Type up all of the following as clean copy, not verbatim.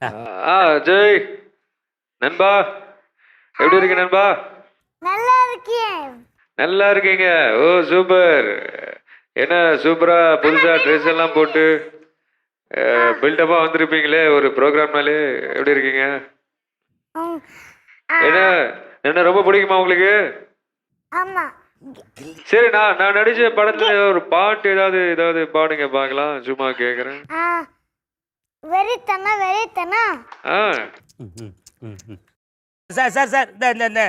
ஜெய் நண்பா, எப்படி இருக்க நண்பா? நல்லா இருக்கேன். நல்லா இருக்கீங்க. ஓ சூப்பர். என்ன சூப்பரா புதுசா ட்ரெஸ் எல்லாம் போட்டு பில்டப்பா வந்திருப்பீங்களே ஒரு ப்ரோக்ராம்னாலே. எப்படி இருக்கீங்க? ம், என்ன என்ன ரொம்ப பிடிக்குமா உங்களுக்கு? ஆமா. சரி, நான் நடிச்ச படத்துல ஒரு பாட்டு ஏதாவது ஏதாவது பாடுங்க பார்க்கலாம். சும்மா கேக்குறேன். வெறித்தனா வெறித்தனா. ஆ சார் சார் சார் இந்த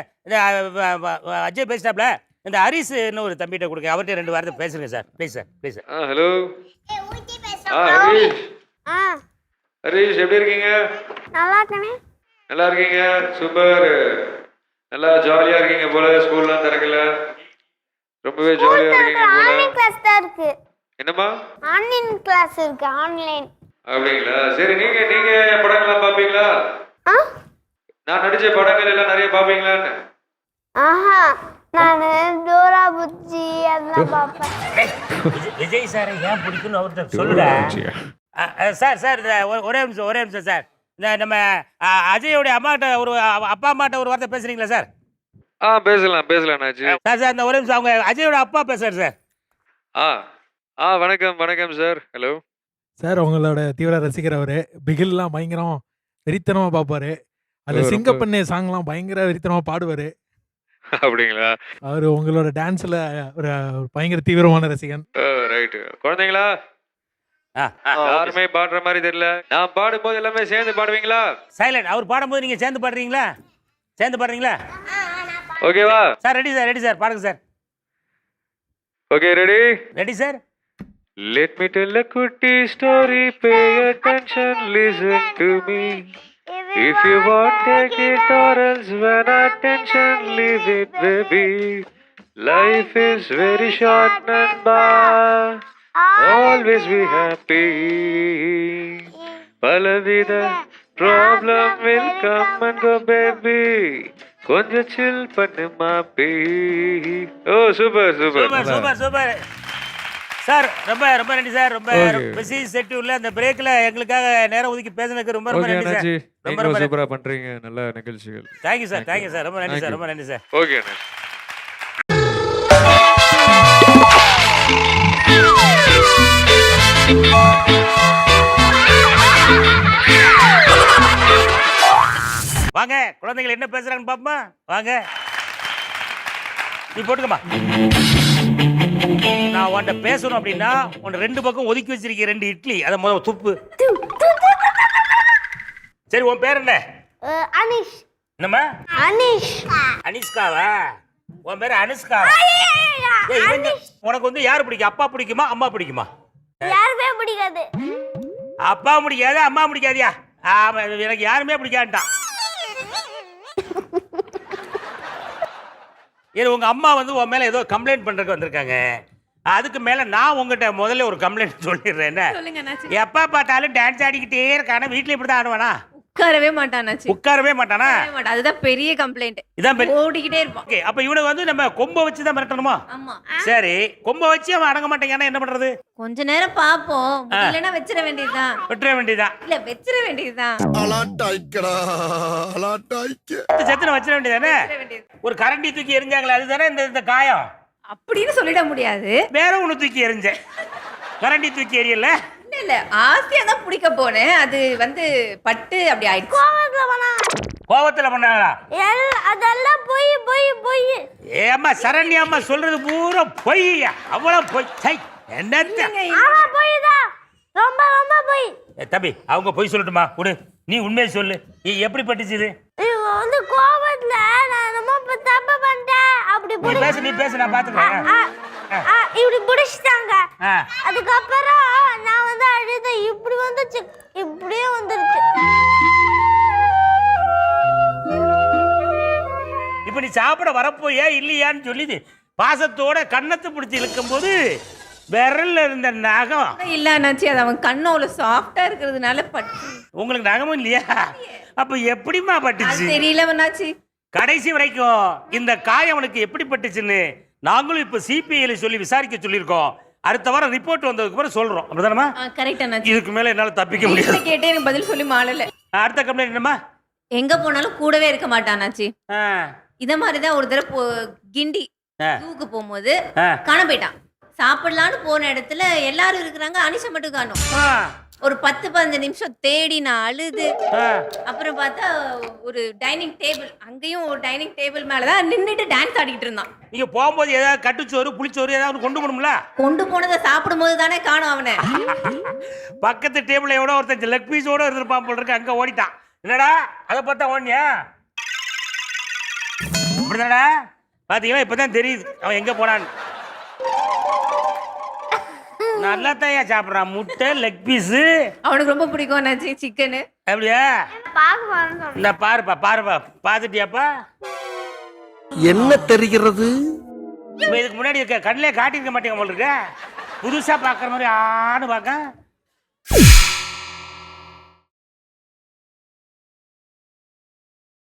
அஜய் பேசினாப்ல, இந்த ஹரிஸ்னு ஒரு தம்பிகிட்ட கொடுங்க. அவர்கிட்ட 2 வாரத்தை பேசுங்க sir. Please sir, please sir. Hello. Harish. ஆ ஹரீஷ் எப்படி இருக்கீங்க? நல்லா இருக்கனே. நல்லா இருக்கீங்க. சூப்பர். நல்லா ஜாலியா இருக்கீங்க போல. ஸ்கூல்லாம் திறக்கல. ரொம்பவே ஜாலியா இருக்கீங்க போல. ஆன்லைன் கிளாஸ் தான் இருக்கு. என்னம்மா? ஆன்லைன் கிளாஸ் இருக்கு. ஆன்லைன். அப்படிங்களா? சரி, நீங்க படங்கள்லாம் பாப்பீங்களா? ஆ நான் நடிச்ச படங்கள் எல்லாம் நிறைய பாப்பீங்களான்னு. ஆஹா, நான் டோரா புஜ்ஜி அதெல்லாம் பார்ப்பேன். விஜய் சாரை ஏன் பிடிக்குன்னு அவர்கிட்ட சொல்லுங்க. சார் சார் ஒரே நிமிஷம் சார். இந்த நம்ம அஜயோடைய அம்மாட்ட அப்பா அம்மாட்ட ஒரு வார்த்தை பேசுறீங்களா சார்? பேசலாம் நாச்சு. சார் இந்த ஒரே நிமிஷம், அவங்க அஜயோட அப்பா பேசுறாரு சார். வணக்கம் சார். Hello sir. உங்களோட தீவிர ரசிகர் அவரு. பிகில்லாம் பயங்கரம் வெறித்தனமா பார்ப்பாரு. அதுல சிங்கப்பண்ணே சாங்லாம் பயங்கர வெறித்தனமா பாடுவாரு. அப்படிங்களா? அவரு உங்களோட டான்ஸ்ல ஒரு பயங்கர தீவிரமான ரசிகன். ரைட். குழந்தைங்களா யாருமே பாடுற மாதிரி தெரியல. நான் பாடும்போது எல்லாமே சேர்ந்து பாடுவீங்களா? சைலண்ட். அவர் பாடும்போது நீங்க சேர்ந்து பாடுறீங்களா? ஓகேவா சார்? ரெடி சார், பாடுங்க sir. Okay, ready sir. Let me tell a cutie story, pay attention, listen to me. If you want, take it or else when attention, leave it, baby. Life is very short, Nanda. Always be happy. Palavida problem will come and go, baby. கொஞ்சம் chill பண்ணு மாப்பி. ஓ super. Super sir. ரொம்ப நன்றி sir. ரொம்ப busy ஷெட்யூல்ல அந்த பிரேக்ல எங்களுக்காக நேரம் ஒதுக்கி பேசுனதுக்கு ரொம்ப நன்றி சார். ரொம்ப சூப்பரா பண்றீங்க. நல்ல நிகழ்ச்சிகள். Thank you sir. ரொம்ப நன்றி சார். ஓகே அண்ணா. வாங்க குழந்தைகள் என்ன பேசுறாங்கன்னு பாப்போமா? வாங்க, நீ போட்டுக்கமா. நான் உன்கிட்ட பேசணும் அப்படின்னா உன்னை 2 பக்கம் ஒதுக்கி வச்சிருக்கேன் 2 இட்லி. அதை முதல்ல துப்பு. சரி, உன் பேர் என்ன? அனிஷ். என்னம்மா? அனிஷ். அனிஷ்காவா? உன் பேர் அனுஷ்கா? உனக்கு வந்து யார் பிடிக்கும்? அப்பா பிடிக்குமா அம்மா பிடிக்குமா? யாருமே பிடிக்காது. அப்பா பிடிக்காது, அம்மா பிடிக்காதியா? எனக்கு யாருமே பிடிக்காதுட்டான். உங்க அம்மா வந்து உன் மேல ஏதோ கம்ப்ளைண்ட் பண்றதுக்கு வந்திருக்காங்க. அதுக்கு மேல நான் உங்ககிட்ட முதல்ல ஒரு கம்ப்ளைண்ட் சொல்லிடுறேன். எப்ப பார்த்தாலும் டான்ஸ் ஆடிக்கிட்டே இருக்கானா? வீட்டுல இப்படிதான் ஆடுவானா? உட்காரவே மாட்டானா? அதுதான் பெரிய கம்ப்ளைண்ட். இதான் ஓடிக்கிட்டே இருப்பான். ஓகே, அப்ப இவனை வந்து நம்ம கொம்ப வச்சு தான் மிரட்டணுமா? ஆமா. சரி, கொம்ப வச்சு அவன் அடங்க மாட்டேங்கானா என்ன பண்றது? கொஞ்ச நேரம் பாப்போம். இல்லனா வெச்சிர வேண்டியதுதான். வெட்ற வேண்டியதுதான். இல்ல வெச்சிர வேண்டியதுதான். செத்துன வெச்சிர வேண்டியதானே? ஒரு கரண்டி தூக்கி எரிஞ்சாங்களே அதுதானே இந்த காயம்? அப்படின்னு சொல்லிட முடியாது. வேற ஒண்ணு தூக்கி எரிஞ்சேன். கரண்டி தூக்கி எரியல. இல்ல ஆசையா தான் பிடிக்க போனேன். அது வந்து பட்டு அப்படி ஆயிடுச்சு. கோவத்துல பண்ணாங்களா? அதெல்லாம் போய். ஏம்மா சரண்யா அம்மா சொல்றது பூரா பொய்யா? அவ்வளவு பொய். சை, என்னத்த? ஆமா போய்தான். ரொம்ப போய். தம்பி, அவங்க பொய் சொல்லட்டுமா? விடு, நீ உண்மையை சொல்லு. எப்படி பட்டுச்சு இது? இவங்க வந்து கோவத்துல நான் ரொம்ப தப்பு பண்ணிட்டேன். அப்படி நீ பேசு நான் பாத்துக்கிறேன். இப்படி புடிச்சிட்டாங்க. அதுக்கப்புறம் நான் வந்து அழுத இப்படி வந்துச்சு. இப்படியே வந்துருச்சு. இப்ப நீ சாப்பிட வரப்போயா இல்லையான்னு சொல்லிது பாசத்தோட கண்ணத்தை பிடிச்சி இழுக்கும் போது விரல்ல இருந்த நகம் இல்ல அண்ணாச்சி, அது அவன் கண்ணோல சாஃப்டா இருக்கிறதுனால பட்டு. உங்களுக்கு நகமும் இல்லையா? அப்ப எப்படிமா பட்டுச்சு? தெரியல அண்ணாச்சி. கடைசி வரைக்கும் இந்த காயம் அவனுக்கு எப்படி பட்டுச்சுன்னு நாங்களும் இப்ப சிபிஐல சொல்லி விசாரிக்க சொல்லியிருக்கோம். அடுத்த வாரம் ரிப்போர்ட் வந்ததுக்கு அப்புறம் சொல்றோம். அப்படிதானமா? கரெக்ட் அண்ணாச்சி. இதுக்கு மேல என்னால தப்பிக்க முடியாது. கேட்டே எனக்கு பதில் சொல்லி மாளல. அடுத்த கம்ப்ளைண்ட் என்னமா? எங்க போனாலும் கூடவே இருக்க மாட்டான் அண்ணாச்சி. இத மாதிரி தான் ஒரு தடவை கிண்டி ஜூக்கு போகும்போது காண போயிட்டான். சாப்பிடலான்னு போன இடத்துல எல்லாரும் இருக்கிறாங்க, அனிஷா மட்டும் காணோம். ஒரு 10-15 நிமிஷம் தேடி நான் அழுது, அப்புறம் பார்த்தா ஒரு டைனிங் டேபிள், அங்கேயும் ஒரு டைனிங் டேபிள் மேலதான் நின்றுட்டு டான்ஸ் ஆடிக்கிட்டு இருந்தான். நீங்க போகும்போது ஏதாவது கட்டுச்சோறு புளிச்சோறு ஏதாவது கொண்டு போகணும்ல? கொண்டு போனதை சாப்பிடும் போது தானே காணும் அவனை. பக்கத்து டேபிள் எவ்வளோ ஒருத்தன் லெக் பீஸோட இருந்திருப்பான் போல் இருக்கு, அங்க ஓடிட்டான். என்னடா அதை பார்த்தா ஓடினியா? அப்படிதானடா? பாத்தீங்களா, இப்பதான் தெரியுது அவன் எங்க போனான்னு. நல்லா தான் சாப்பிட்றான், முட்டை லெக் பீஸு. அவனுக்கு ரொம்ப பிடிக்கும் அண்ணாச்சி சிக்கனு. அப்படியா? இந்த பாருப்பா பாருப்பா, பார்த்துட்டியாப்பா? என்ன தெரிகிறது? இதுக்கு முன்னாடி கண்ணிலே காட்டியிருக்க மாட்டேங்க போல இருக்க, புதுசா பாக்குற மாதிரி ஆன்னு பார்க்க.